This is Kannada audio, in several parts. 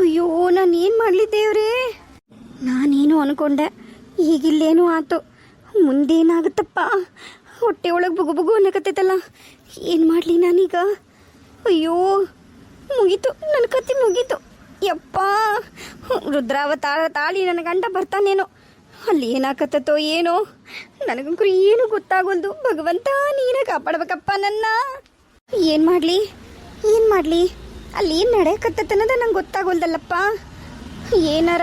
ಅಯ್ಯೋ ನಾನು ಏನು ಮಾಡಲಿ ದೇವ್ರೇ, ನಾನೇನು ಅನ್ಕೊಂಡೆ, ಈಗಿಲ್ಲೇನು ಆತು, ಮುಂದೇನಾಗುತ್ತಪ್ಪ? ಹೊಟ್ಟೆ ಒಳಗೆ ಬುಗು ಬುಗು ಅನ್ನಕತ್ತೈತಲ್ಲ, ಏನು ಮಾಡಲಿ ನಾನೀಗ? ಅಯ್ಯೋ ಮುಗೀತು, ನನ್ನ ಕತ್ತಿ ಮುಗೀತು. ಯಪ್ಪ, ರುದ್ರಾವತಾರ ತಾಳಿ ನನ್ನ ಗಂಡ ಬರ್ತಾನೇನೋ, ಅಲ್ಲಿ ಏನಾಕತ್ತೋ ಏನೋ, ನನಗಂಕರು ಏನು ಗೊತ್ತಾಗೋಲ್ದು. ಭಗವಂತ ನೀನೇ ಕಾಪಾಡ್ಬೇಕಪ್ಪ ನನ್ನ. ಏನು ಮಾಡಲಿ ಏನು ಮಾಡಲಿ, ಅಲ್ಲಿ ಏನು ನಡೆಯಕತ್ತನ್ನೋದ ನಂಗೆ ಗೊತ್ತಾಗೋಲ್ದಲ್ಲಪ್ಪ. ಏನಾರ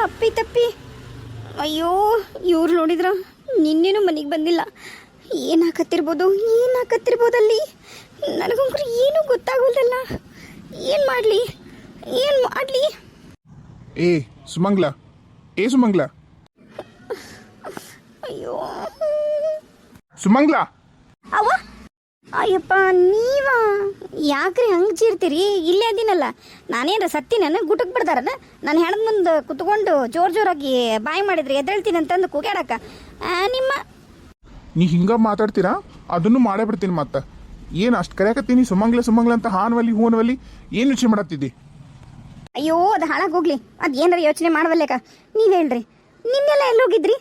ಅಪ್ಪಿ ತಪ್ಪಿ. ಅಯ್ಯೋ ಇವ್ರು ನೋಡಿದ್ರ ನಿನ್ನೇನು ಮನೆಗೆ ಬಂದಿಲ್ಲ. ಏನಾಕತ್ತಿರ್ಬೋದಲ್ಲಿ, ನನಗಂಕರು ಏನೂ ಗೊತ್ತಾಗೋಲ್ದಲ್ಲ. ಏನು ಮಾಡಲಿ? ಏ ಸುಮಂಗ್ಲ, ಅಯ್ಯೋ ಸುಮಂಗ್ಲ. ಅವ ಅಯ್ಯಪ್ಪ, ನೀವ ಯಾಕ್ರಿ ಹಂಗೆ ಚೀರ್ತೀರಿ? ಇಲ್ಲೇ ಅದಿನಲ್ಲ, ನಾನೇನ್ರ ಸತ್ತಿನ ಗುಟಕ್ ಬಿಡ್ದಾರನ? ನಾನು ಹೆಣದ ಮುಂದೆ ಕುತ್ಕೊಂಡು ಜೋರಾಗಿ ಬಾಯಿ ಮಾಡಿದ್ರಿ ಎದ್ದೇಳ್ತೀನಿ ಅಂತಂದು ಕೂಗ್ಯಾಡಕ್ಕ ನಿಮ್ಮ. ನೀ ಹಿಂಗ ಮಾತಾಡ್ತೀರಾ? ಅದನ್ನು ಮಾಡೇ ಬಿಡ್ತೀನಿ. ಮತ್ತೆ ಏನು ಅಷ್ಟು ಕರೆಯಕತ್ತೀನಿ ಸುಮಂಗ್ಲ ಅಂತ ಹಾನ್ವಲ್ಲಿ ಹೂನ್ವಲ್ಲಿ ಏನು ಯೋಚನೆ ಮಾಡತ್ತಿದ್ದಿ? ಅಯ್ಯೋ ಅದು ಹಾಳಾಗಿ ಹೋಗ್ಲಿ, ಅದು ಏನಾರ ಯೋಚನೆ ಮಾಡವಲ್ಲೇಕ. ನೀವು ಹೇಳ್ರಿ, ನಿನ್ನೆಲ್ಲ ಎಲ್ಲೋಗಿದ್ರಿ?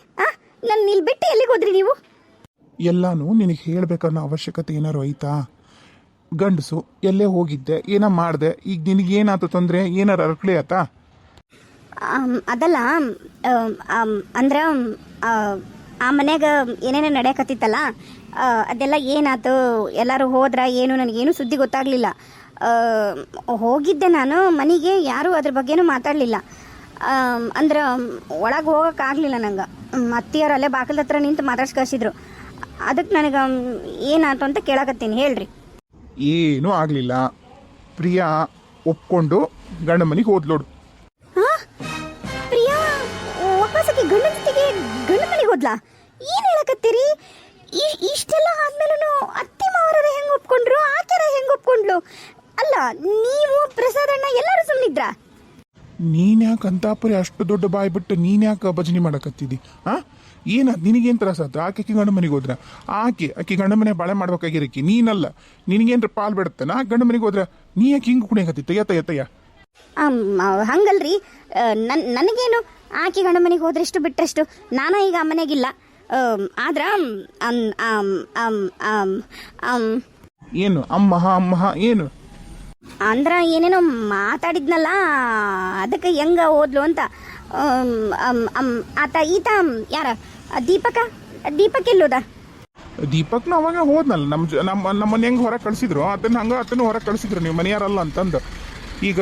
ನನ್ನ ಇಲ್ಲಿ ಬಿಟ್ಟು ಎಲ್ಲಿಗೆ ಹೋದ್ರಿ ನೀವು? ಎಲ್ಲಾನು ನಿನಗೆ ಹೇಳ್ಬೇಕನ್ನೋ ಅವಶ್ಯಕತೆ ಏನಾರು ಐತಾ? ಗಂಡಸು ಎಲ್ಲೇ ಹೋಗಿದ್ದೆ, ಏನೋ ಮಾಡಿದೆ, ಈಗ ನಿನಗೇನಾಯ್ತು ತೊಂದರೆ? ಏನಾರು ಅರ್ಕಳಿ ಆತಾ? ಅದಲ್ಲ, ಅಂದ್ರೆ ಆ ಮನ್ಯಾಗ ಏನೇನೋ ನಡೆಯಕತ್ತಿತ್ತಲ್ಲ, ಅದೆಲ್ಲ ಏನಾಯ್ತು? ಎಲ್ಲರೂ ಹೋದ್ರ ಏನು? ನನಗೇನು ಸುದ್ದಿ ಗೊತ್ತಾಗಲಿಲ್ಲ. ಹೋಗಿದ್ದೆ ನಾನು ಮನೆಗೆ, ಯಾರೂ ಅದ್ರ ಬಗ್ಗೆನೂ ಮಾತಾಡಲಿಲ್ಲ. ಅಂದ್ರೆ ಒಳಗೆ ಹೋಗೋಕ್ಕಾಗಲಿಲ್ಲ ನಂಗೆ. ಅತ್ತಿಯವರು ಅಲ್ಲೇ ಬಾಗಿಲ ಹತ್ರ ನಿಂತು ಮಾತಾಡ್ಸಿ ಕಳಿಸಿದ್ರು. ಅದಕ್ಕೆ ನನಗೆ ಏನಾಯ್ತು ಅಂತ ಕೇಳಕತ್ತೀನಿ, ಹೇಳ್ರಿ. ಏನೂ ಆಗಲಿಲ್ಲ. ಪ್ರಿಯಾ ಒಪ್ಕೊಂಡು ಗಂಡ ಮನೆಗೆ ಹೋದ್ಲೋಡು. ಪ್ರಿಯಾ ವಾಪಸ್ಸಾಗಿ ಗಂಡ ಜೊತೆಗೆ ಗಂಡ ಮನೆಗೆ ಹೋದ್ಲಾ? ಏನು ಹೇಳಕತ್ತೀರಿ? ಇಷ್ಟೆಲ್ಲ ಆದ್ಮೇಲೂ ಅತ್ತಿ ಮಾವರರ ಹೆಂಗೆ ಒಪ್ಕೊಂಡ್ರು, ಆಕೆರ ಹೆಂಗೆ ಒಪ್ಕೊಂಡ್ಲು? ಅಲ್ಲ, ನೀವು ಪ್ರಸಾದಣ್ಣ ಎಲ್ಲರೂ ಸುಮ್ಮನಿದ್ರಾ? ನೀನ್ಯಾಕೆ ಅಂತಾಪರಿ ಅಷ್ಟು ದೊಡ್ಡ ಬಾಯಿ ಬಿಟ್ಟು ನೀನ್ಯಾಕೆ ಭಜನೆ ಮಾಡಕತ್ತಿದ್ದಿ? ನಿನಗೇನು ತ್ರಾಸಾತ? ಆಕೆ ಗಂಡ ಮನೆಗೆ ಹೋದ್ರ ಆಕೆ ಗಂಡ ಮನೆ ಬಾಳೆ ಮಾಡ್ಬೇಕಾಗಿರಕ್ಕಿ ನೀನಲ್ಲ. ನಿನಗೇನ್ರ ಪಾಲ್ ಬಿಡುತ್ತೆ. ನಾ ಗಂಡ ಮನೆಗೆ ಹೋದ್ರ ನೀ ಯಾಕೆ ಹಿಂಗೆ ಕುಣಿಯಕತ್ತಿತ್ತ? ಎತ್ತಯ್ಯ ಹಂಗಲ್ರಿ, ನನಗೇನು, ಆಕೆ ಗಂಡ ಮನೆಗೆ ಹೋದ್ರೆಷ್ಟು ಬಿಟ್ರೆಷ್ಟು. ನಾನು ಈಗ ಆ ಮನೆಗಿಲ್ಲ. ಆದ್ರ ಏನು ಅಮ್ಮ ಏನು ಅಂದ್ರ ಏನೇನೋ ಮಾತಾಡಿದ್ನಲ್ಲ, ಅದಕ್ಕೆ ಹೆಂಗ ಹೋದ್ಲು ಅಂತ. ಆತ ಈತ ಯಾರ? ದೀಪಕ್ ಎಲ್ಲೋದ? ದೀಪಕ್ನ ಅವಾಗ ಹೋದ್ನಲ್ಲ, ನಮ್ಮನ್ನ ಹೆಂಗೆ ಹೊರಗೆ ಕಳಿಸಿದ್ರು ಅದನ್ನು ಹೊರಗೆ ಕಳಿಸಿದ್ರು, ನೀವು ಮನೆಯಾರಲ್ಲ ಅಂತಂದು. ಈಗ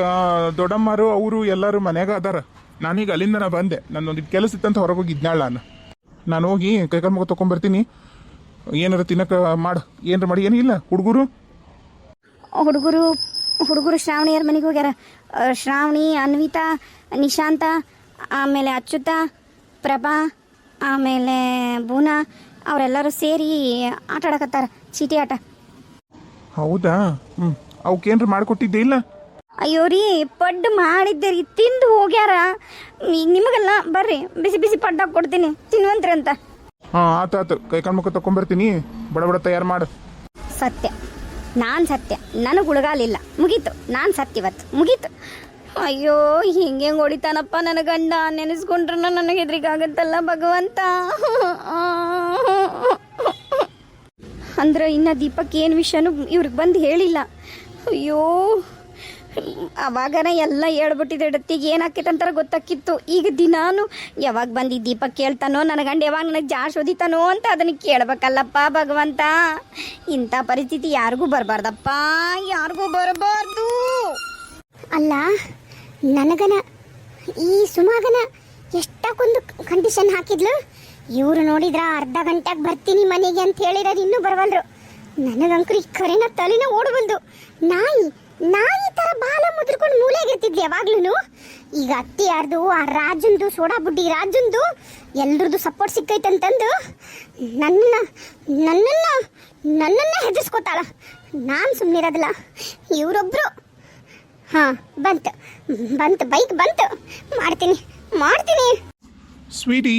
ದೊಡ್ಡಮ್ಮರು ಅವರು ಎಲ್ಲರೂ ಮನ್ಯಾಗ ಅದಾರ. ನಾನೀಗ ಅಲ್ಲಿಂದ ನಾ ಬಂದೆ, ನನ್ನೊಂದು ಕೆಲಸ ಇತ್ತಂತ ಹೊರಗೆ ಹೋಗಿದ್ನಾಳ. ನಾನು ಹೋಗಿ ಕೈಕಾಲು ಮುಖ ತೊಗೊಂಬರ್ತೀನಿ. ಏನಾರ ತಿನ್ನಕ್ಕೆ ಮಾಡು, ಏನಾರ ಮಾಡಿ. ಏನಿಲ್ಲ ಹುಡುಗರು ಶ್ರಾವಣಿಯರ ಮನೆಗೆ ಹೋಗ್ಯಾರ. ಶ್ರಾವಣಿ, ಅನ್ವಿತಾ, ನಿಶಾಂತ, ಆಮೇಲೆ ಅಚ್ಯುತ, ಪ್ರಭಾ, ಆಮೇಲೆ ಬೂನಾ, ಅವರೆಲ್ಲರೂ ಸೇರಿ ಆಟ ಆಡಕತ್ತಾರ, ಚೀಟಿ ಆಟ. ಹೌದಾ? ಅವಕ್ಕೇನ್ರ ಮಾಡಿಕೊಟ್ಟಿದ್ದೆ ಇಲ್ಲ? ಅಯ್ಯೋ ರೀ, ಪಡ್ಡು ಮಾಡಿದ್ದೆ ರೀ, ತಿಂದು ಹೋಗ್ಯಾರ. ನಿಮಗೆಲ್ಲ ಬರ್ರಿ, ಬಿಸಿ ಬಿಸಿ ಪಡ್ಡಾಗ ಕೊಡ್ತೀನಿ, ತಿನ್ವಂತ್ರಿ ಅಂತ. ಆತು ಕೈಕಾಲು ಮುಖ ತಗೊಂಬರ್ತೀನಿ, ಬಡ ತಯಾರು ಮಾಡು. ಸತ್ಯ, ನಾನು ಸತ್ಯ, ನನಗೆ ಉಳಗಾಲಿಲ್ಲ, ಮುಗೀತು. ನಾನು ಸತ್ಯ, ಇವತ್ತು ಮುಗೀತು. ಅಯ್ಯೋ ಹಿಂಗೆ ಹೊಡಿತಾನಪ್ಪ ನನ್ನ ಗಂಡ, ನೆನೆಸ್ಕೊಂಡ್ರೆ ನನಗೆ ಹೆದ್ರಿಕಾಗತ್ತಲ್ಲ ಭಗವಂತ. ಅಂದ್ರೆ ಇನ್ನು ದೀಪಕ್ ಏನು ವಿಷಯನೂ ಇವ್ರಿಗೆ ಬಂದು ಹೇಳಿಲ್ಲ. ಅಯ್ಯೋ ಅವಾಗನ ಎಲ್ಲ ಹೇಳ್ಬಿಟ್ಟಿದ್ದೆ, ಡತ್ತಿಗೆ ಏನಾಕೈತೆ ಅಂತಾರ ಗೊತ್ತಾಕಿತ್ತು. ಈಗ ದಿನಾನು ಯಾವಾಗ ಬಂದು ದೀಪಕ್ ಕೇಳ್ತಾನೋ, ನನ್ನ ಗಂಡ ಯಾವಾಗ ನನಗೆ ಜಾಶ್ ಓದಿತಾನೋ ಅಂತ ಅದನ್ನು ಕೇಳ್ಬೇಕಲ್ಲಪ್ಪ ಭಗವಂತ. ಇಂಥ ಪರಿಸ್ಥಿತಿ ಯಾರಿಗೂ ಬರಬಾರ್ದಪ್ಪ, ಯಾರಿಗೂ ಬರಬಾರ್ದು. ಅಲ್ಲ, ನನಗನ ಈ ಸುಮಾಗನ ಎಷ್ಟಕ್ಕೊಂದು ಕಂಡೀಷನ್ ಹಾಕಿದ್ಲು. ಇವರು ನೋಡಿದ್ರ ಅರ್ಧ ಗಂಟೆಗೆ ಬರ್ತೀನಿ ಮನೆಗೆ ಅಂತ ಹೇಳಿರೋದು ಇನ್ನೂ ಬರವಲ್ರು. ನನಗಂಕರು ಈ ಕರೆನ ತಲೆನ ಓಡಬಲ್ದು. ನಾಯಿ ತರ ಬಾಲ ಮುದ್ರಕೊಂಡು ಮೂಲೆಯಾಗಿರ್ತಿದ್ವಿ ಯಾವಾಗ್ಲೂ. ಈಗ ಅತ್ತಿ ಯಾರ್ದು, ಆ ರಾಜಂದು, ಸೋಡಾ ಬುಡ್ಡಿ ರಾಜಂದು ಎಲ್ರದ್ದು ಸಪೋರ್ಟ್ ಸಿಕ್ಕೈತಂತಂದು ನನ್ನನ್ನ ಹೆದರ್ಸ್ಕೊತಾಳ. ನಾನು ಸುಮ್ಮನಿರೋದಿಲ್ಲ. ಇವರೊಬ್ರು ಬಂತು ಬೈಕ್ ಬಂತು. ಮಾಡ್ತೀನಿ ಸ್ವೀಟಿ,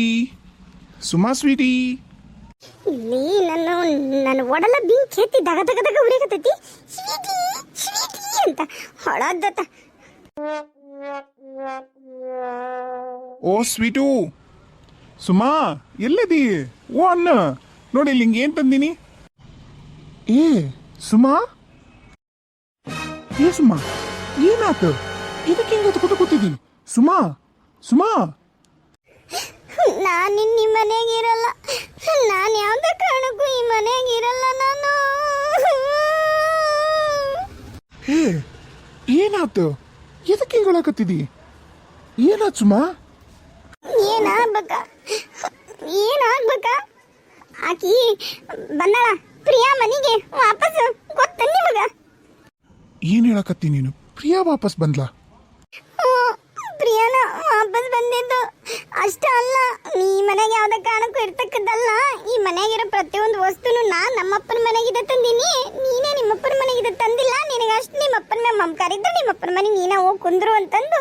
ಸುಮಾ ಸ್ವೀಟಿ, ನೀ ನನ್ನ ಒಡಲ ಬೆಂಕಿ ಎತ್ತಿ ದಗ ಉರಿಯಕತ್ತೈತಿ. ಸ್ವೀಟಿ ಅಂತ ಹೊಳದತ್ತ. ಓ ಸ್ವೀಟು ಸುಮಾ ಎಲ್ಲಿದಿ ಓ ಅನ್ನ ನೋಡಿ ಇಲ್ಲಿ ಹಿಂಗೆ ಏನ್ ತಂದೀನಿ ಏ ಸುಮಾ ಏ ಸುಮಾ ಏನಾತು ಇದಕ್ಕೆ ಹಿಂಗೆ ಕೂತಿದ್ದಿ ಸುಮಾ ಸುಮಾ ನಾನು ಈ ಮನೆಗೆ ಇರಲ್ಲ. ನಾನು ಯಾವುದೇ ಕಾರಣಕ್ಕೂ ಈ ಮನೆಗೆ ಇರಲ್ಲ ನಾನು. ಹೇ ಏನಾತು ಎದಕ್ಕೆ ಹಿಂಗೆ ಹೇಳಕತ್ತಿದಿ ಏನಾತ್ ಸುಮಾ ಏನಾಗ್ಬೇಕ ಆಕಿ ಬಂದಾಳ ಪ್ರಿಯಾ ಮನೆಗೆ ವಾಪಸ್ ಗೊತ್ತ ನಿಮಗ? ಏನ್ ಹೇಳಕತ್ತಿ ನೀನು ಪ್ರಿಯಾ ವಾಪಸ್ ಬಂದ್ಲಾ ಪ್ರಿಯಾನ ವಾಪಸ್ ಬಂದಿದ್ದು ಅಷ್ಟ ಅಲ್ಲ, ಈ ಮನೆಗೆ ಯಾವ್ದೇ ಕಾರಣಕ್ಕೂ ಇರ್ತಕ್ಕದ್ದಲ್ಲ. ಈ ಮನೆಗಿರೋ ಪ್ರತಿಯೊಂದು ವಸ್ತುನು ನಮ್ಮಪ್ಪನ ಮನೆಗಿದೆ ತಂದೀನಿ. ನೀನೇ ನಿಮ್ಮಪ್ಪನ ಮನೆಗಿದೆ ತಂದಿಲ್ಲ. ನಿನಗಷ್ಟು ನಿಮ್ಮಪ್ಪನ ಮೇಲೆ ಮಮಕಾರ ಇದ್ರೆ ನಿಮ್ಮಪ್ಪನ ಮನೆಗೆ ನೀನೇ ಹೋಗಿ ಕುಂದ್ರು ಅಂತಂದು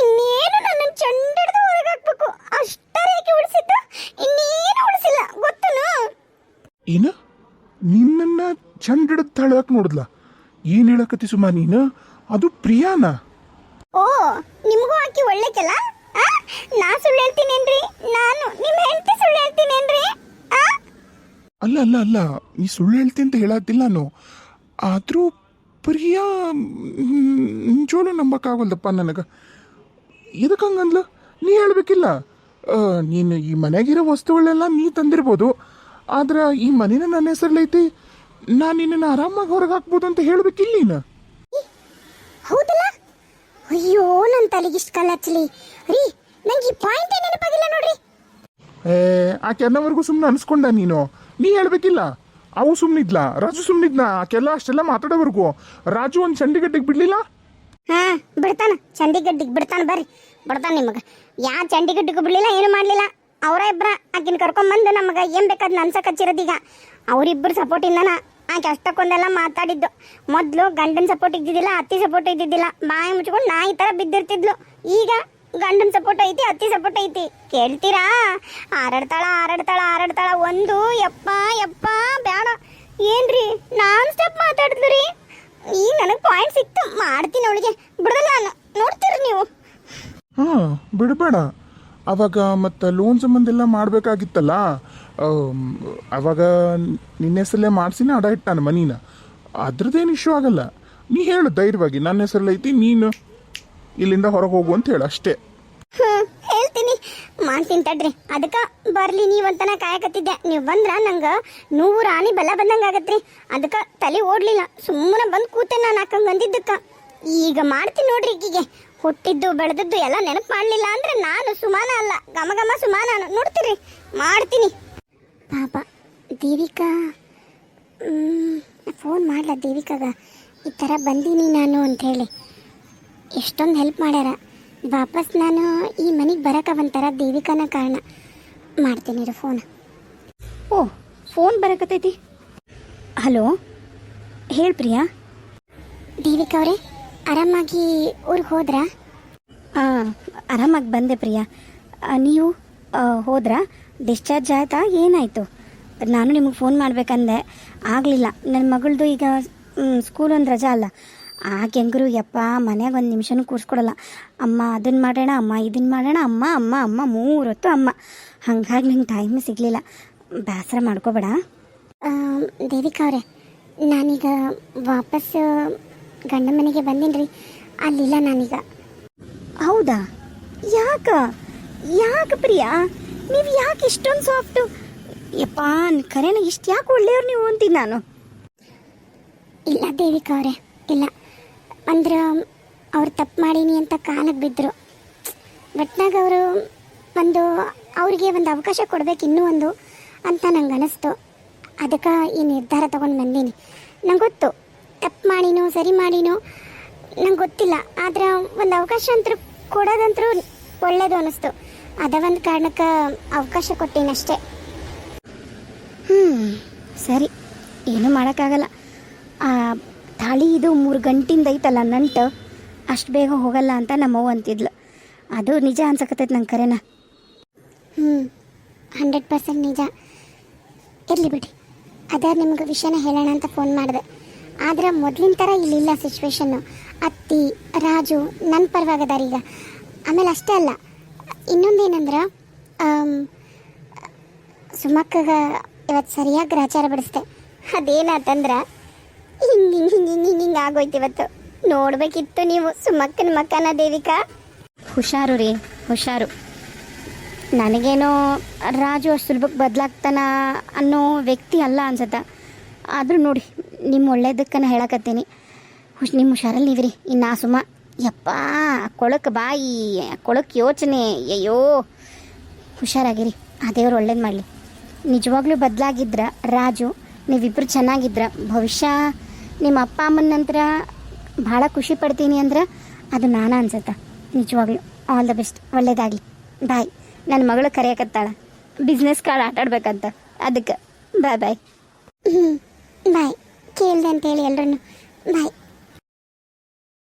ಇನ್ನೇನು ನನ್ನ ಚಂಡಿಡ್ದು ಹೊರಗೆ ಹಾಕ್ಬೇಕು ಅಷ್ಟರೇಕೆ ಉಳಿಸಿದ್ದು, ಇನ್ನೇನು ಉಳಿಸಿಲ್ಲ ಗೊತ್ತನು? ಏನ ನಿನ್ನನ್ನ ಚಂಡಿಡದ್ ತಳಕ್ ನೋಡಿದ್ಲ ಏನ್ ಹೇಳಕತ್ತಿ ಸುಮಾ ನೀನು ಅದು ಪ್ರಿಯಾನ? ಓ ನಿಮಗೂ ಆಕಿ ಒಳ್ಳೆಕೆಲ್ಲ? ನಾ ಸುಳ್ಳು ಹೇಳ್ತೀನೇನ್ರಿ? ನಾನು ನಿಮ್ಮ ಹೆಂಡತಿ ಸುಳ್ಳು ಹೇಳ್ತೀನೇನ್ರಿ? ಅಲ್ಲ ಅಲ್ಲ ಅಲ್ಲ ನೀ ಸುಳ್ಳು ಹೇಳ್ತಿ ಅಂತ ಹೇಳತ್ತಿಲ್ಲ ನಾನು. ಆದ್ರೂ ಪ್ರಿಯಾ ನಿಜವೂ ನಂಬಕ್ಕಾಗಲ್ದಪ್ಪ ನನಗೆ. ಇದಕ್ಕೆ ಹಂಗಂದ್ಲ ನೀ ಹೇಳ್ಬೇಕಿಲ್ಲ. ನೀನು ಈ ಮನೆಗಿರೋ ವಸ್ತುಗಳೆಲ್ಲ ನೀ ತಂದಿರ್ಬೋದು, ಆದ್ರೆ ಈ ಮನೇನ ನನ್ನ ಹೆಸರಲ್ಲೈತಿ, ನಾನು ನಿನ್ನನ್ನು ಆರಾಮಾಗಿ ಹೊರಗೆ ಹಾಕ್ಬೋದು ಅಂತ ಹೇಳ್ಬೇಕಿಲ್ಲ ನೀನು. ಹೌದಲ್ಲ? ಅಯ್ಯೋ ನನ್ನ ತಲೆಗೆ ಇಷ್ಟು ಕಲ್ಲು ಹಚ್ಚಲಿ ರೀ, ನಂಗೆ ಈ ಪಾಯಿಂಟ್ ನೆನಪಾಗಿಲ್ಲ ನೋಡ್ರಿ. ಆಕೆ ಅನ್ನೋವರೆಗೂ ಸುಮ್ಮನೆ ಅನ್ಸ್ಕೊಂಡ ನೀ ಹೇಳ್ಬೇಕಿಲ್ಲ. ಅವು ಸುಮ್ಮನಿದ್ಲ, ರಾಜು ಸುಮ್ಮನಿದ್ನ, ಆಕೆಲ್ಲ ಅಷ್ಟೆಲ್ಲ ಮಾತಾಡೋವರೆಗೂ ರಾಜು ಒಂದು ಚಂಡಿಗಡ್ಡಿಗೆ ಬಿಡ್ಲಿಲ್ಲ. ಬಿಡ್ತಾನ, ಚಂಡಿಗಡ್ಡಿಗೆ ಬಿಡ್ತಾನ, ಬರ್ರಿ ಬಿಡ್ತಾನ. ನಿಮಗೆ ಯಾ ಚಂಡಿಗಡ್ಡಿಗೂ ಬಿಡ್ಲಿಲ್ಲ, ಏನು ಮಾಡಲಿಲ್ಲ. ಅವರ ಇಬ್ಬರ ಆಕಿನ ಕರ್ಕೊಂಬಂದು ನಮಗೆ ಏನು ಬೇಕಾದ್ ಅನ್ಸಕ್ ಹಚ್ಚಿರೋದೀಗ. ಅವರಿಬ್ಬರು ಸಪೋರ್ಟಿಂದನ ಆಕೆ ಅಷ್ಟಕ್ಕೊಂದೆಲ್ಲ ಮಾತಾಡಿದ್ದು. ಮೊದಲು ಗಂಡನ ಸಪೋರ್ಟ್ ಇದ್ದಿದ್ದಿಲ್ಲ, ಅತ್ತಿ ಸಪೋರ್ಟ್ ಇದ್ದಿದ್ದಿಲ್ಲ. ಬಾಯಿ ಮುಚ್ಕೊಂಡು ನಾಯಿ ಥರ ಬಿದ್ದಿರ್ತಿದ್ಲು. ಈಗ ಗಂಡನ ಸಪೋರ್ಟ್ ಐತಿ, ಅತ್ತಿ ಸಪೋರ್ಟ್ ಐತಿ. ಕೇಳ್ತೀರಾ? ಹಾರಾಡ್ತಾಳ ಒಂದು ಯಪ್ಪ ಬೇಡ ಏನ್ರಿ ನಾನ್ ಸ್ಟಾಪ್ ಮಾತಾಡಿದ್ಲು ರೀ. ಈಗ ನನಗೆ ಪಾಯಿಂಟ್ ಸಿಕ್ತು, ಮಾಡ್ತೀನಿ ಅವಳಿಗೆ, ಬಿಡಲ್ಲ ನಾನು. ನೋಡ್ತೀರಿ ನೀವು? ಬಿಡಬೇಡ. ಅವಾಗ ಮತ್ತು ಲೋನ್ ಸಂಬಂಧ ಎಲ್ಲ ಮಾಡಬೇಕಾಗಿತ್ತಲ್ಲ, ಅವಾಗ ನಿನ್ನ ಹೆಸರಲ್ಲೇ ಮಾಡಿಸಿನ ಅಡ ಇಟ್ಟಾನ ಮನೀನ. ಅದ್ರದ್ದೇನು ಇಶ್ಯೂ ಆಗಲ್ಲ. ನೀ ಹೇಳು ಧೈರ್ಯವಾಗಿ, ನನ್ನ ಹೆಸರಲ್ಲೈತಿ, ನೀನು ಇಲ್ಲಿಂದ ಹೊರಗೆ ಹೋಗು ಅಂತ ಹೇಳು ಅಷ್ಟೇ. ಹೇಳ್ತೀನಿ, ಮಾಡ್ತೀನಿ ತಡ್ರಿ. ಅದಕ್ಕೆ ಬರ್ಲಿ ನೀವಂತನ ಕಾಯಕತ್ತಿದ್ದೆ. ನೀವು ಬಂದ್ರ ನಂಗೆ 100 ಆನೆ ಬೆಲ್ಲ ಬಂದಂಗೆ ಆಗತ್ರಿ. ಅದಕ್ಕೆ ತಲೆ ಓಡ್ಲಿಲ್ಲ, ಸುಮ್ಮನೆ ಬಂದು ಕೂತೆ ನಾನು ಹಾಕಂಗೆ ಅಂದಿದ್ದಕ್ಕೆ. ಈಗ ಮಾಡ್ತೀನಿ ನೋಡ್ರಿ. ಈಗಿಗೆ ಹುಟ್ಟಿದ್ದು ಬೆಳೆದದ್ದು ಎಲ್ಲ ನೆನಪು ಮಾಡಲಿಲ್ಲ ಅಂದ್ರೆ ನಾನು ಸುಮಾನ ಅಲ್ಲ, ಘಮ ಸುಮಾನ. ನೋಡ್ತೀರಿ, ಮಾಡ್ತೀನಿ. ಪಾಪ ದೇವಿಕಾ, ಫೋನ್ ಮಾಡ್ಲ ದೇವಿಕಾಗ ಈ ಥರ ಬಂದೀನಿ ನಾನು ಅಂಥೇಳಿ. ಎಷ್ಟೊಂದು ಹೆಲ್ಪ್ ಮಾಡ್ಯಾರ. ವಾಪಸ್ ನಾನು ಈ ಮನೆಗೆ ಬರೋಕೆ ಒಂಥರ ದೇವಿಕಾನ ಕಾರಣ. ಮಾಡ್ತೀನಿ ರೀ ಫೋನ್. ಓ ಫೋನ್ ಬರಕತ್ತೈತಿ. ಹಲೋ ಹೇಳಿ ಪ್ರಿಯಾ. ದೇವಿಕಾ ಅವರೇ, ಆರಾಮಾಗಿ ಊರಿಗೆ ಹೋದ್ರಾ? ಆರಾಮಾಗಿ ಬಂದೆ ಪ್ರಿಯಾ. ನೀವು ಹೋದ್ರಾ? ಡಿಸ್ಚಾರ್ಜ್ ಆಯ್ತಾ? ಏನಾಯಿತು? ನಾನು ನಿಮಗೆ ಫೋನ್ ಮಾಡಬೇಕಂದೆ, ಆಗಲಿಲ್ಲ. ನನ್ನ ಮಗಳದು ಈಗ ಸ್ಕೂಲ್ ಒಂದು ರಜಾ ಅಲ್ಲ. ಆಕೆ ಹೆಂಗರು ಯಪ್ಪ ಮನೆಯಾಗ ಒಂದು ನಿಮಿಷನೂ ಕೂರಿಸ್ಕೊಡಲ್ಲ. ಅಮ್ಮ ಅದನ್ನು ಮಾಡೋಣ, ಅಮ್ಮ ಇದನ್ನು ಮಾಡೋಣ, ಅಮ್ಮ ಅಮ್ಮ ಅಮ್ಮ 3 ಹೊತ್ತು ಅಮ್ಮ. ಹಂಗಾಗಿ ನಂಗೆ ಟೈಮ್ ಸಿಗಲಿಲ್ಲ. ಬೇಸರ ಮಾಡ್ಕೋಬೇಡ. ದೇವಿಕಾ ಅವರೇ, ನಾನೀಗ ವಾಪಸ್ ಗಂಡ ಮನೆಗೆ ಬಂದೀನಿ ರೀ. ಅಲ್ಲಿಲ್ಲ ನಾನೀಗ. ಹೌದಾ? ಯಾಕೆ ಪ್ರಿಯಾ, ನೀವು ಯಾಕೆ ಇಷ್ಟೊಂದು ಸಾಫ್ಟು? ಯಪ್ಪ ಖರೇನ ಇಷ್ಟು ಯಾಕೆ ಒಳ್ಳೆಯವ್ರು ನೀವು ಅಂತೀನಿ ನಾನು. ಇಲ್ಲ ದೇವಿಕಾ ಅವರೇ, ಇಲ್ಲ. ಅಂದ್ರೆ ಅವ್ರು ತಪ್ಪು ಮಾಡೀನಿ ಅಂತ ಕಾಲಕ್ಕೆ ಬಿದ್ದರು. ಒಟ್ನಾಗ ಅವರು ಅವ್ರಿಗೆ ಒಂದು ಅವಕಾಶ ಕೊಡಬೇಕು ಇನ್ನೂ ಒಂದು ಅಂತ ನಂಗೆ ಅನಿಸ್ತು. ಅದಕ್ಕೆ ಈ ನಿರ್ಧಾರ ತೊಗೊಂಡು ಬಂದೀನಿ. ನಂಗೆ ಗೊತ್ತು ತಪ್ಪು ಮಾಡಿನೋ ಸರಿ ಮಾಡಿನೋ ನಂಗೆ ಗೊತ್ತಿಲ್ಲ, ಆದ್ರೆ ಒಂದು ಅವಕಾಶ ಅಂತೂ ಕೊಡೋದಂತರೂ ಒಳ್ಳೇದು ಅನ್ನಿಸ್ತು. ಅದ ಒಂದು ಕಾರಣಕ್ಕೆ ಅವಕಾಶ ಕೊಟ್ಟೀನಷ್ಟೇ. ಸರಿ, ಏನೂ ಮಾಡೋಕ್ಕಾಗಲ್ಲ. ತಾಳಿ ಇದು 3 ಗಂಟೆಯಿಂದ ಐತಲ್ಲ ನಂಟು, ಅಷ್ಟು ಬೇಗ ಹೋಗಲ್ಲ ಅಂತ ನಮ್ಮವ್ವ ಅಂತಿದ್ಲು. ಅದು ನಿಜ ಅನ್ಸಕತ್ತೈತೆ ನಂಗೆ ಕರೆನ. 100% ನಿಜ. ಇರಲಿ ಬಿಡಿ, ಅದ ನಿಮ್ಗೆ ವಿಷಯನ ಹೇಳೋಣ ಅಂತ ಫೋನ್ ಮಾಡಿದೆ. ಆದರೆ ಮೊದಲಿನ ಥರ ಇಲ್ಲಿಲ್ಲ ಸಿಚುವೇಶನ್ನು. ಅತ್ತಿ ರಾಜು ನನ್ನ ಪರವಾಗದಾರ ಈಗ. ಆಮೇಲೆ ಅಷ್ಟೇ ಅಲ್ಲ, ಇನ್ನೊಂದೇನಂದ್ರೆ ಸುಮಕ್ಕಗ ಇವತ್ತು ಸರಿಯಾಗಿ ಗ್ರಹಚಾರ ಬಿಡಿಸ್ದೆ. ಅದೇನಾತಂದ್ರೆ ಹಿಂಗೆ ಆಗೋಯ್ತು ಇವತ್ತು. ನೋಡ್ಬೇಕಿತ್ತು ನೀವು ಸುಮಕ್ಕನ ಮಕ್ಕನ ದೇವಿಕಾ. ಹುಷಾರು ರೀ, ಹುಷಾರು. ನನಗೇನೋ ರಾಜು ಅಷ್ಟು ಸುಲಭಕ್ಕೆ ಬದಲಾಗ್ತಾನ ಅನ್ನೋ ವ್ಯಕ್ತಿ ಅಲ್ಲ ಅನ್ಸತ್ತ. ಆದರೂ ನೋಡಿ, ನಿಮ್ಮ ಒಳ್ಳೇದಕ್ಕನ ಹೇಳಕತ್ತೀನಿ. ನಿಮ್ಮ ಹುಷಾರಲ್ಲಿ ನೀವಿರಿ. ಇನ್ನು ಆ ಸುಮ ಯಪ್ಪ ಕೊಳಕ್ಕೆ ಬಾಯಿ, ಕೊಳಕ್ಕೆ ಯೋಚನೆ, ಅಯ್ಯೋ ಹುಷಾರಾಗಿರಿ. ಆ ದೇವ್ರು ಒಳ್ಳೇದು ಮಾಡಲಿ. ನಿಜವಾಗ್ಲೂ ಬದಲಾಗಿದ್ರ ರಾಜು, ನೀವಿಬ್ಬರು ಚೆನ್ನಾಗಿದ್ರ ಭವಿಷ್ಯ ನಿಮ್ಮ ಅಪ್ಪ ಅಮ್ಮನ ನಂತರ ಭಾಳ ಖುಷಿ ಪಡ್ತೀನಿ ಅಂದ್ರೆ ಅದು ನಾನು ಅನ್ಸತ್ತ. ನಿಜವಾಗ್ಲೂ ಆಲ್ ದ ಬೆಸ್ಟ್, ಒಳ್ಳೇದಾಗಲಿ. ಬಾಯ್. ನನ್ನ ಮಗಳು ಕರೆಯಕತ್ತಾಳ, ಬಿಸ್ನೆಸ್ ಕಾರ್ಡ್ ಆಟಾಡ್ಬೇಕಂತ, ಅದಕ್ಕೆ ಬಾಯ್ ಬಾಯ್. ಬಾಯ್. ಕೇಳ್ದೆ ಅಂತೇಳಿ ಎಲ್ರೂ ಬಾಯ್.